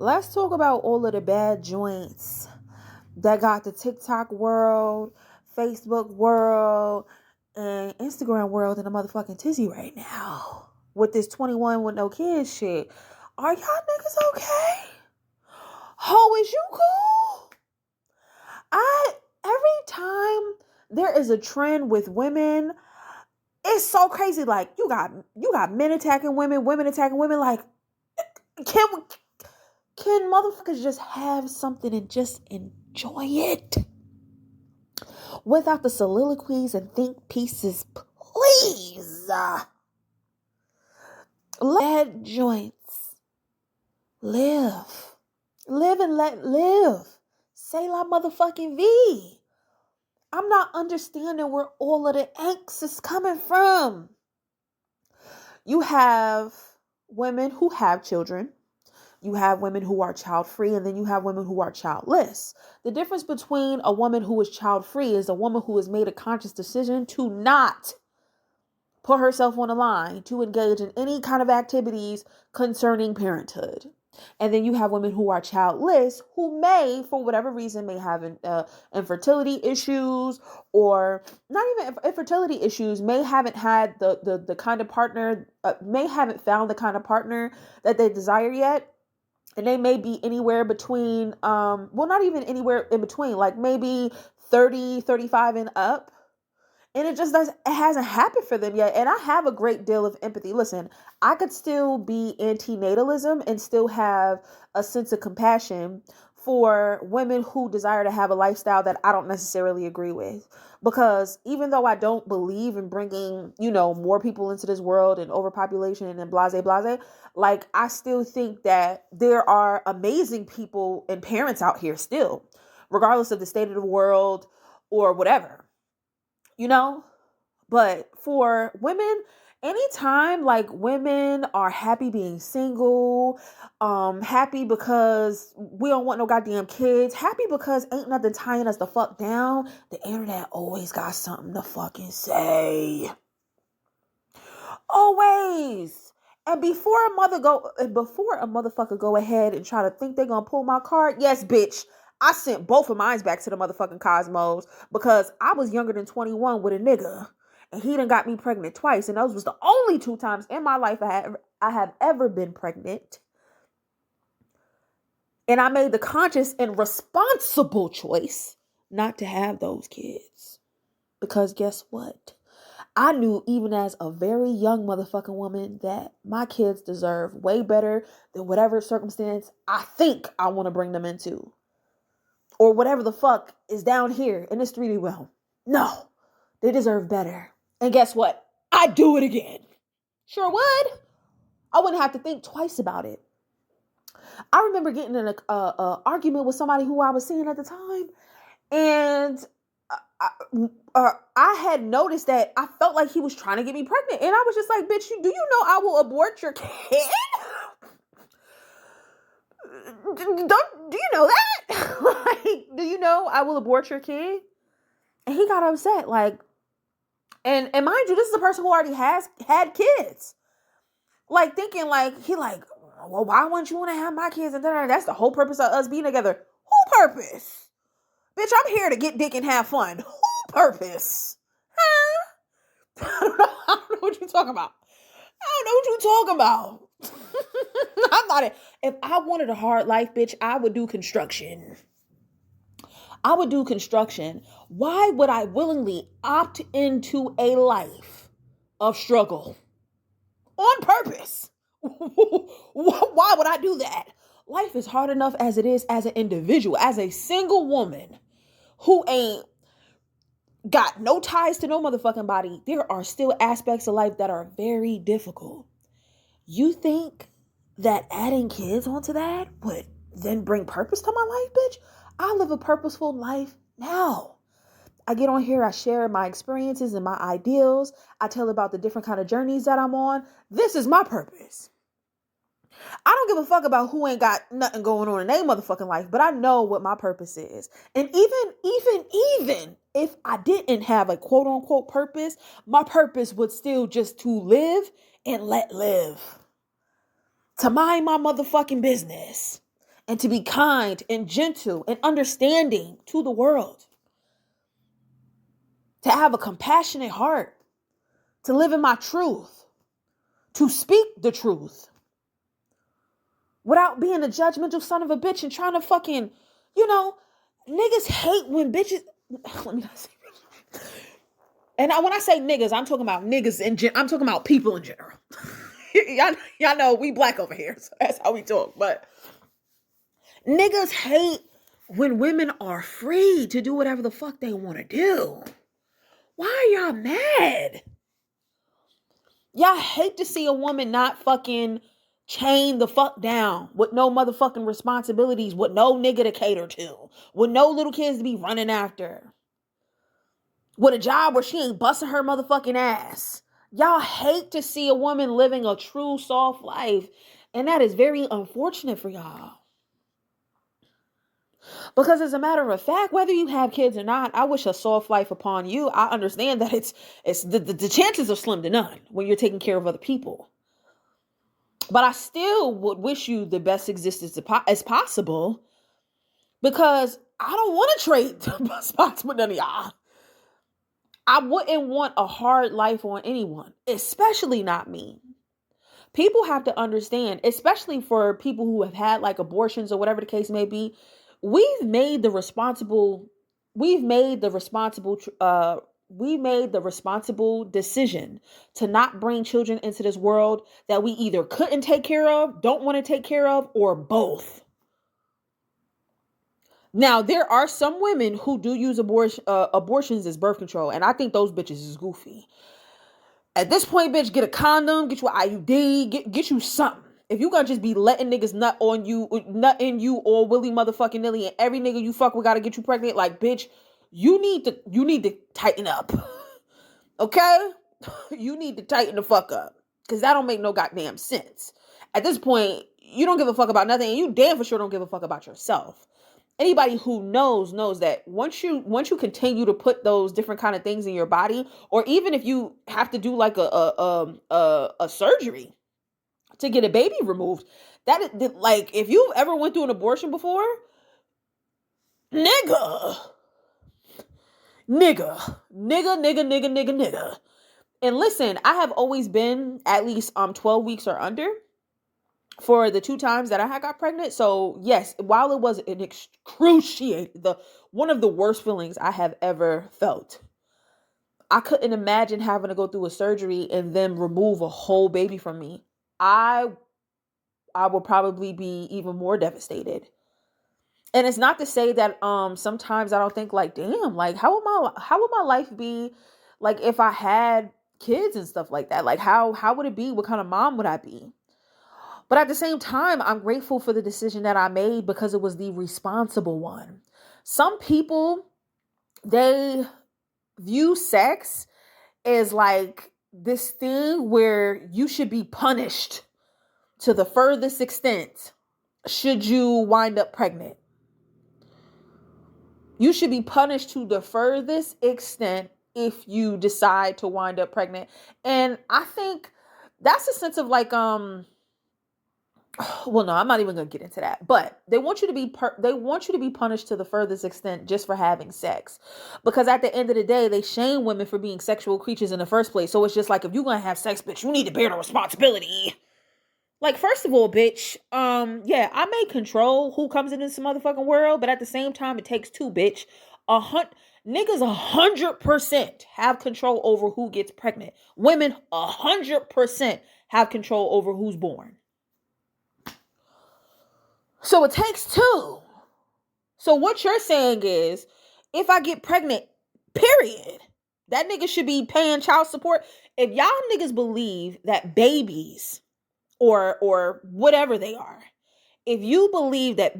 Let's talk about all of the bad joints that got the TikTok world, Facebook world, and Instagram world in a motherfucking tizzy right now. With this 21 with no kids shit. Are y'all niggas okay? Ho, is you cool? Every time there is a trend with women, it's so crazy. Like you got men attacking women attacking women. Like, can motherfuckers just have something and just enjoy it without the soliloquies and think pieces, please? Let joints live and let live. Say la motherfucking V. I'm not understanding where all of the angst is coming from. You have women who have children. You have women who are child-free, and then you have women who are childless. The difference between a woman who is child-free is a woman who has made a conscious decision to not put herself on the line, to engage in any kind of activities concerning parenthood. And then you have women who are childless, who may, for whatever reason, may have infertility issues, or not even infertility issues, may haven't had the kind of partner, may haven't found the kind of partner that they desire yet. And they may be anywhere between, not even anywhere in between, like maybe 30, 35 and up. And it hasn't happened for them yet. And I have a great deal of empathy. Listen, I could still be anti-natalism and still have a sense of compassion for women who desire to have a lifestyle that I don't necessarily agree with. Because even though I don't believe in bringing, more people into this world and overpopulation and blase, like I still think that there are amazing people and parents out here still, regardless of the state of the world or whatever. But for women, anytime like women are happy being single, happy because we don't want no goddamn kids, happy because ain't nothing tying us the fuck down, the internet always got something to fucking say. Always. And before a motherfucker go ahead and try to think they're gonna pull my card, yes, bitch, I sent both of mine back to the motherfucking cosmos because I was younger than 21 with a nigga. And he done got me pregnant twice. And those was the only 2 times in my life I have ever been pregnant. And I made the conscious and responsible choice not to have those kids. Because guess what? I knew even as a very young motherfucking woman that my kids deserve way better than whatever circumstance I think I want to bring them into. Or whatever the fuck is down here in this 3D realm. No, they deserve better. And guess what? I'd do it again. Sure would. I wouldn't have to think twice about it. I remember getting in an argument with somebody who I was seeing at the time. And I had noticed that I felt like he was trying to get me pregnant. And I was just like, bitch, do you know I will abort your kid? Do you know that? Like, do you know I will abort your kid? And he got upset. Like, and mind you, this is a person who already has had kids. Like thinking like, well, why wouldn't you want to have my kids? And that's the whole purpose of us being together. Who purpose? Bitch, I'm here to get dick and have fun. Who purpose? Huh? I don't know what you're talking about. I'm not if I wanted a hard life, bitch, I would do construction. Why would I willingly opt into a life of struggle? On purpose. Why would I do that? Life is hard enough as it is as an individual, as a single woman who ain't got no ties to no motherfucking body. There are still aspects of life that are very difficult. You think that adding kids onto that would then bring purpose to my life, bitch? I live a purposeful life now. I get on here, I share my experiences and my ideals. I tell about the different kind of journeys that I'm on. This is my purpose. I don't give a fuck about who ain't got nothing going on in their motherfucking life, but I know what my purpose is. And even if I didn't have a quote unquote purpose, my purpose would still just to live and let live. To mind my motherfucking business. and to be kind and gentle and understanding to the world, to have a compassionate heart, to live in my truth, to speak the truth without being a judgmental son of a bitch and trying to fucking, niggas hate when bitches, let me not say, and when I say niggas, I'm talking about niggas I'm talking about people in general. y'all know we black over here, so that's how we talk. But niggas hate when women are free to do whatever the fuck they want to do. Why are y'all mad? Y'all hate to see a woman not fucking chained the fuck down with no motherfucking responsibilities, with no nigga to cater to, with no little kids to be running after, with a job where she ain't busting her motherfucking ass. Y'all hate to see a woman living a true soft life. And that is very unfortunate for y'all. Because as a matter of fact, whether you have kids or not, I wish a soft life upon you. I understand that it's the chances are slim to none when you're taking care of other people. But I still would wish you the best existence as possible, because I don't want to trade spots with none of y'all. I wouldn't want a hard life on anyone, especially not me. People have to understand, especially for people who have had like abortions or whatever the case may be, we've made the responsible decision to not bring children into this world that we either couldn't take care of, don't want to take care of, or both. Now, there are some women who do use abortions as birth control, and I think those bitches is goofy. At this point, bitch, get a condom, get you an IUD, get you something. If you gonna just be letting niggas nut in you or willy motherfucking nilly, and every nigga you fuck with gotta get you pregnant, like, bitch, you need to tighten up. Okay? You need to tighten the fuck up. Because that don't make no goddamn sense. At this point, you don't give a fuck about nothing, and you damn for sure don't give a fuck about yourself. Anybody who knows that once you continue to put those different kind of things in your body, or even if you have to do like a surgery to get a baby removed, that like, if you ever went through an abortion before, nigga. And listen, I have always been at least 12 weeks or under for the 2 times that I had got pregnant. So yes, while it was an one of the worst feelings I have ever felt, I couldn't imagine having to go through a surgery and then remove a whole baby from me. I would probably be even more devastated. And it's not to say that sometimes I don't think like, damn, like how would my life be like if I had kids and stuff like that? Like how would it be? What kind of mom would I be? But at the same time, I'm grateful for the decision that I made because it was the responsible one. Some people, they view sex as like this thing where you should be punished to the furthest extent should you wind up pregnant. You should be punished to the furthest extent if you decide to wind up pregnant. And I think that's a sense of like, well, no, I'm not even going to get into that. But they want you to be punished to the furthest extent just for having sex. Because at the end of the day, they shame women for being sexual creatures in the first place. So it's just like, if you're going to have sex, bitch, you need to bear the responsibility. Like, first of all, bitch, yeah, I may control who comes into this motherfucking world, but at the same time, it takes 2, bitch. Niggas 100% have control over who gets pregnant. Women 100% have control over who's born. So it takes 2. So what you're saying is, if I get pregnant, period, that nigga should be paying child support. If y'all niggas believe that babies or whatever they are, if you believe that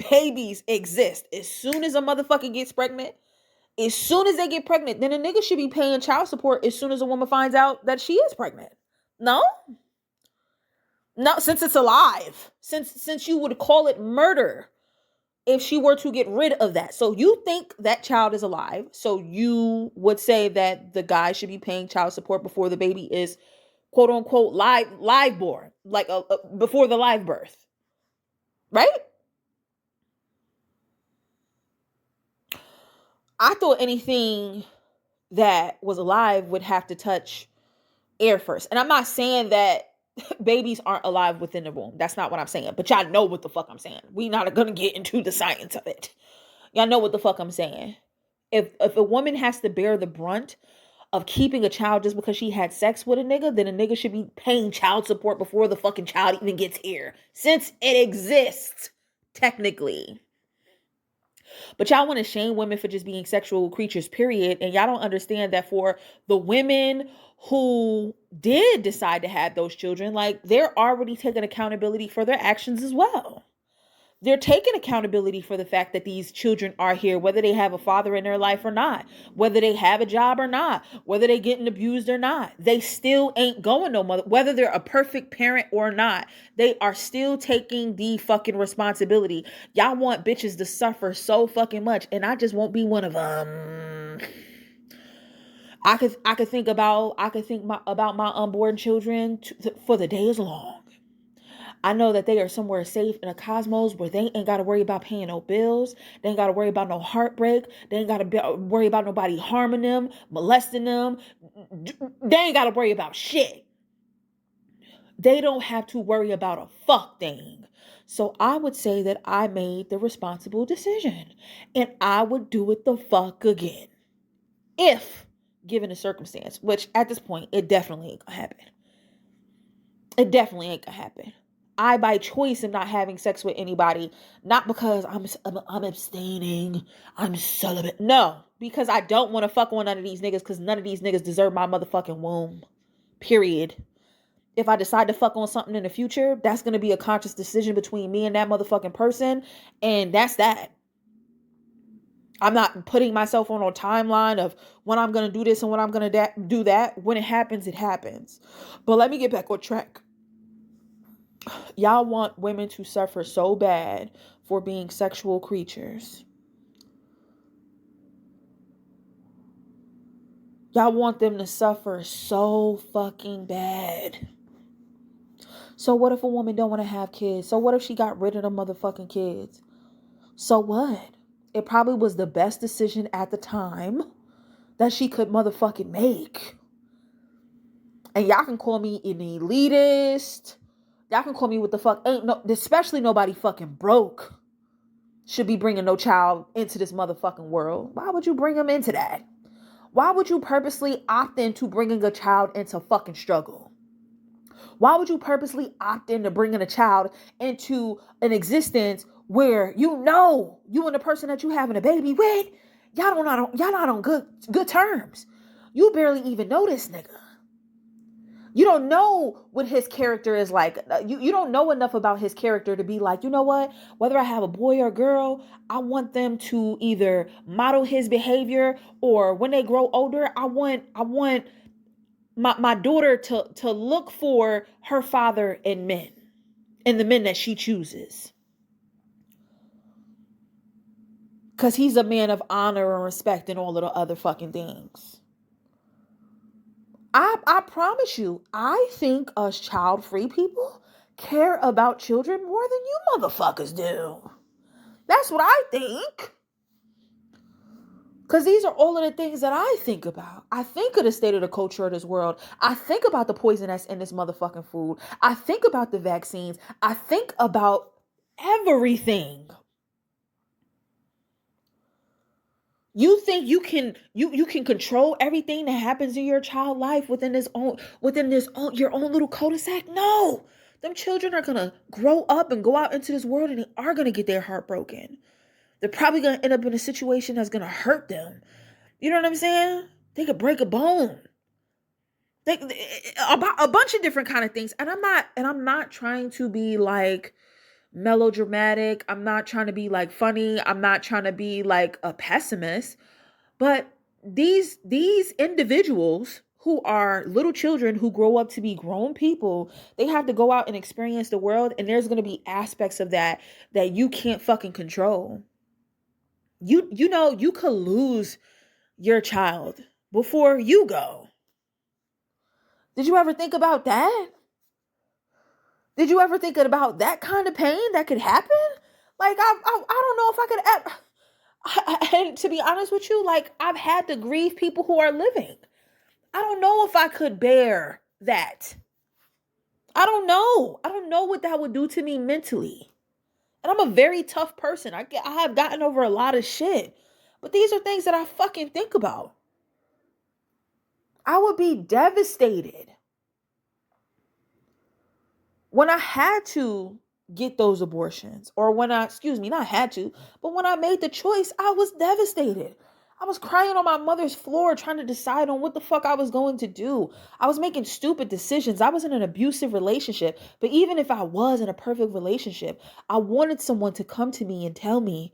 babies exist as soon as a motherfucker gets pregnant, as soon as they get pregnant, then a nigga should be paying child support as soon as a woman finds out that she is pregnant. No, since it's alive, since you would call it murder if she were to get rid of that. So you think that child is alive, so you would say that the guy should be paying child support before the baby is quote unquote live born, like before the live birth, right? I thought anything that was alive would have to touch air first. And I'm not saying that babies aren't alive within the womb. That's not what I'm saying. But y'all know what the fuck I'm saying. We not gonna get into the science of it. Y'all know what the fuck I'm saying. If a woman has to bear the brunt of keeping a child just because she had sex with a nigga, then a nigga should be paying child support before the fucking child even gets here. Since it exists, technically. But y'all want to shame women for just being sexual creatures, period. And y'all don't understand that for the women who did decide to have those children, like, they're already taking accountability for their actions as well. They're taking accountability for the fact that these children are here, whether they have a father in their life or not, whether they have a job or not, whether they getting abused or not. They still ain't going no mother, whether they're a perfect parent or not. They are still taking the fucking responsibility. Y'all want bitches to suffer so fucking much, and I just won't be one of them. I could think about my unborn children for the day is long. I know that they are somewhere safe in a cosmos where they ain't got to worry about paying no bills. They ain't got to worry about no heartbreak. They ain't got to worry about nobody harming them, molesting them. They ain't got to worry about shit. They don't have to worry about a fuck thing. So I would say that I made the responsible decision, and I would do it the fuck again. If given a circumstance, which at this point, it definitely ain't gonna happen. It definitely ain't gonna happen. I, by choice, am not having sex with anybody, not because I'm abstaining, I'm celibate. No, because I don't want to fuck on none of these niggas, because none of these niggas deserve my motherfucking womb. Period. If I decide to fuck on something in the future, that's going to be a conscious decision between me and that motherfucking person, and that's that. I'm not putting myself on a timeline of when I'm going to do this and when I'm going to do that. When it happens, it happens. But let me get back on track. Y'all want women to suffer so bad for being sexual creatures. Y'all want them to suffer so fucking bad. So what if a woman don't want to have kids? So what if she got rid of the motherfucking kids? So what? It probably was the best decision at the time that she could motherfucking make. And y'all can call me an elitist. Y'all can call me what the fuck. Ain't no, especially nobody fucking broke should be bringing no child into this motherfucking world. Why would you bring them into that? Why would you purposely opt into bringing a child into fucking struggle? Why would you purposely opt into bringing a child into an existence where you know you and the person that you having a baby with, y'all not on good terms. You barely even know this nigga. You don't know what his character is like. You don't know enough about his character to be like, you know what? Whether I have a boy or girl, I want them to either model his behavior, or when they grow older, I want my daughter to look for her father in men, in the men that she chooses. Because he's a man of honor and respect and all of the other fucking things. I promise you, I think us child-free people care about children more than you motherfuckers do. That's what I think. Because these are all of the things that I think about. I think of the state of the culture of this world. I think about the poison that's in this motherfucking food. I think about the vaccines. I think about everything. You think you can control everything that happens in your child life within your own little cul-de-sac? No. Them children are gonna grow up and go out into this world, and they are gonna get their heart broken. They're probably gonna end up in a situation that's gonna hurt them. You know what I'm saying? They could break a bone. About a bunch of different kind of things. And I'm not trying to be like melodramatic. I'm not trying to be like funny. I'm not trying to be like a pessimist. But these individuals who are little children who grow up to be grown people, they have to go out and experience the world, and there's going to be aspects of that you can't fucking control. You know, you could lose your child before you go. Did you ever think about that? Did you ever think about that kind of pain that could happen? Like, I don't know if I could ever. And to be honest with you, like, I've had to grieve people who are living. I don't know if I could bear that. I don't know. I don't know what that would do to me mentally. And I'm a very tough person. I have gotten over a lot of shit. But these are things that I fucking think about. I would be devastated when I had to get those abortions, or when I, not had to, but when I made the choice, I was devastated. I was crying on my mother's floor trying to decide on what the fuck I was going to do. I was making stupid decisions. I was in an abusive relationship. But even if I was in a perfect relationship, I wanted someone to come to me and tell me,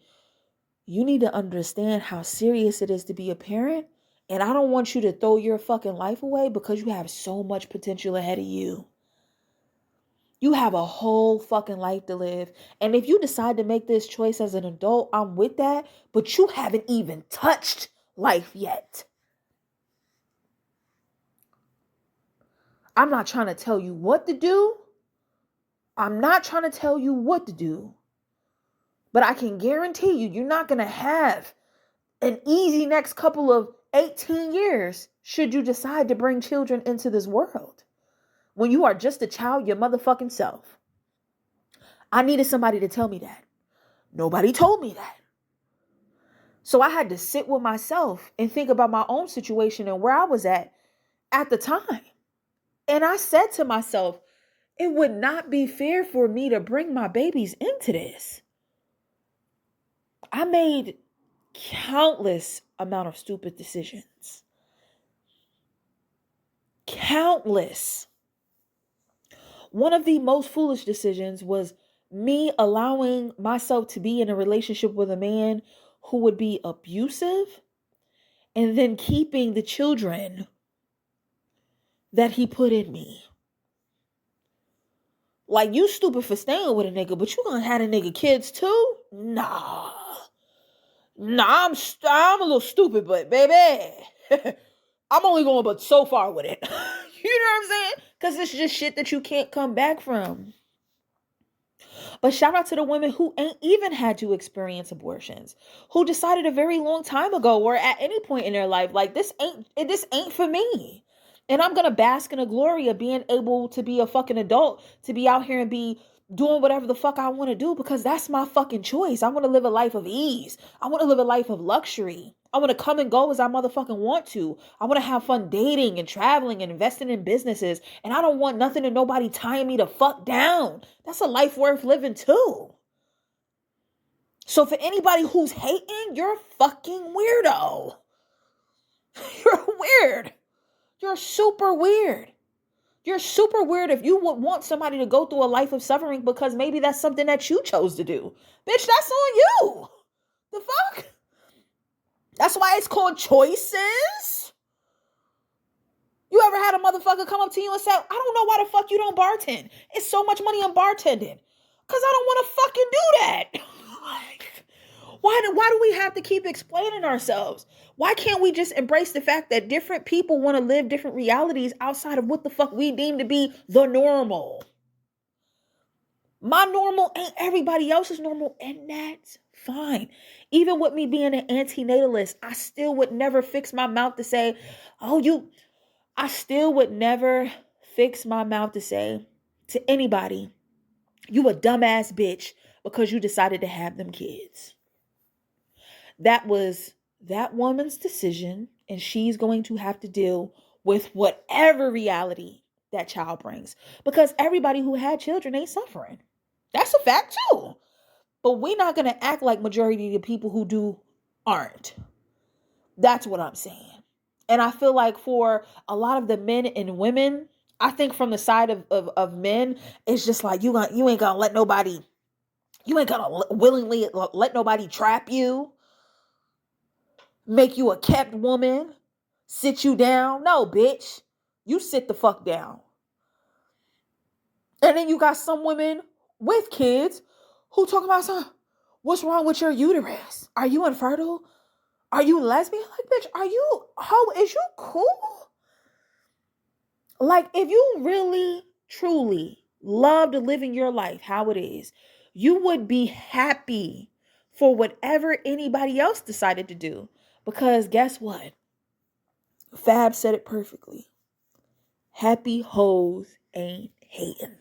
you need to understand how serious it is to be a parent. And I don't want you to throw your fucking life away because you have so much potential ahead of you. You have a whole fucking life to live. And if you decide to make this choice as an adult, I'm with that. But you haven't even touched life yet. I'm not trying to tell you what to do. I'm not trying to tell you what to do. But I can guarantee you, you're not going to have an easy next couple of 18 years should you decide to bring children into this world. When you are just a child, your motherfucking self. I needed somebody to tell me that. Nobody told me that. So I had to sit with myself and think about my own situation and where I was at the time. And I said to myself, it would not be fair for me to bring my babies into this. I made countless amount of stupid decisions. Countless. One of the most foolish decisions was me allowing myself to be in a relationship with a man who would be abusive and then keeping the children that he put in me. Like, you stupid for staying with a nigga, but you gonna have a nigga kids too? Nah, I'm a little stupid, but baby, I'm only going but so far with it. You know what I'm saying? Because it's just shit that you can't come back from. But shout out to the women who ain't even had to experience abortions, who decided a very long time ago or at any point in their life, like, this ain't for me. And I'm going to bask in the glory of being able to be a fucking adult, to be out here and be doing whatever the fuck I want to do, because that's my fucking choice. I want to live a life of ease. I want to live a life of luxury. I want to come and go as I motherfucking want to. I want to have fun dating and traveling and investing in businesses. And I don't want nothing and nobody tying me the fuck down. That's a life worth living too. So for anybody who's hating, you're a fucking weirdo. You're weird. You're super weird. You're super weird if you would want somebody to go through a life of suffering because maybe that's something that you chose to do. Bitch, that's on you. The fuck? That's why it's called choices. You ever had a motherfucker come up to you and say, I don't know why the fuck you don't bartend. It's so much money on bartending. Because I don't want to fucking do that. Why do we have to keep explaining ourselves? Why can't we just embrace the fact that different people want to live different realities outside of what the fuck we deem to be the normal? My normal ain't everybody else's normal, and that's fine. Even with me being an antinatalist, I still would never fix my mouth to say, I still would never fix my mouth to say to anybody, you a dumbass bitch because you decided to have them kids. That was that woman's decision, and she's going to have to deal with whatever reality that child brings. Because everybody who had children ain't suffering. That's a fact too. But we're not going to act like majority of the people who do aren't. That's what I'm saying. And I feel like for a lot of the men and women, I think from the side of men, it's just like you ain't gonna let nobody, you ain't gonna willingly let nobody trap you, make you a kept woman, sit you down. No, bitch, you sit the fuck down. And then you got some women with kids who talk about what's wrong with your uterus? Are you infertile? Are you lesbian? Like, bitch, is you cool? Like, if you really, truly loved living your life how it is, you would be happy for whatever anybody else decided to do. Because guess what? Fab said it perfectly. Happy hoes ain't hating.